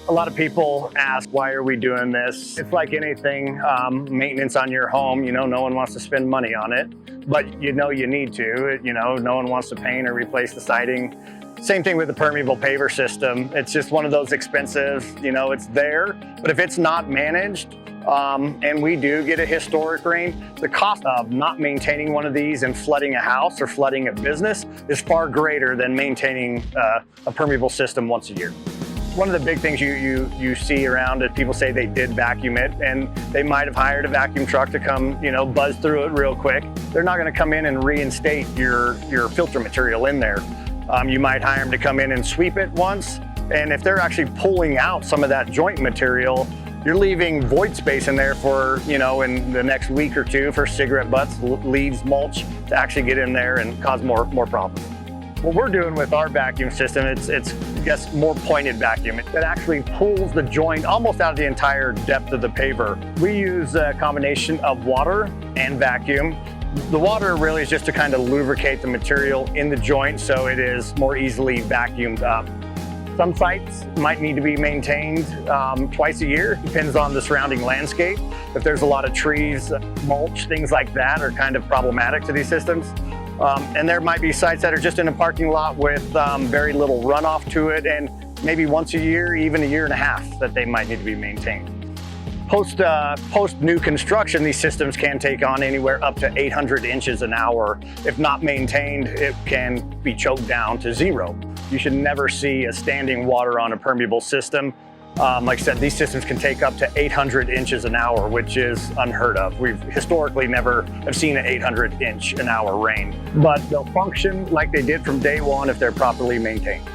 A lot of people ask, why are we doing this? It's like anything, maintenance on your home, no one wants to spend money on it, but you need to. No one wants to paint or replace the siding. Same thing with the permeable paver system. It's just one of those expensive, it's there, but if it's not managed, and we do get a historic rain, the cost of not maintaining one of these and flooding a house or flooding a business is far greater than maintaining a permeable system once a year. One of the big things you see around is people say they did vacuum it, and they might have hired a vacuum truck to come, buzz through it real quick. They're not going to come in and reinstate your filter material in there. You might hire them to come in and sweep it once, and if they're actually pulling out some of that joint material, you're leaving void space in there for, in the next week or two for cigarette butts, leaves, mulch to actually get in there and cause more problems. What we're doing with our vacuum system, it's I guess more pointed vacuum. It actually pulls the joint almost out of the entire depth of the paver. We use a combination of water and vacuum. The water really is just to kind of lubricate the material in the joint so it is more easily vacuumed up. Some sites might need to be maintained twice a year, depends on the surrounding landscape. If there's a lot of trees, mulch, things like that are kind of problematic to these systems. And there might be sites that are just in a parking lot with very little runoff to it, and maybe once a year, even a year and a half, that they might need to be maintained. Post new construction, these systems can take on anywhere up to 800 inches an hour. If not maintained, it can be choked down to zero. You should never see a standing water on a permeable system. Like I said, these systems can take up to 800 inches an hour, which is unheard of. We've historically never have seen an 800 inch an hour rain, but they'll function like they did from day one if they're properly maintained.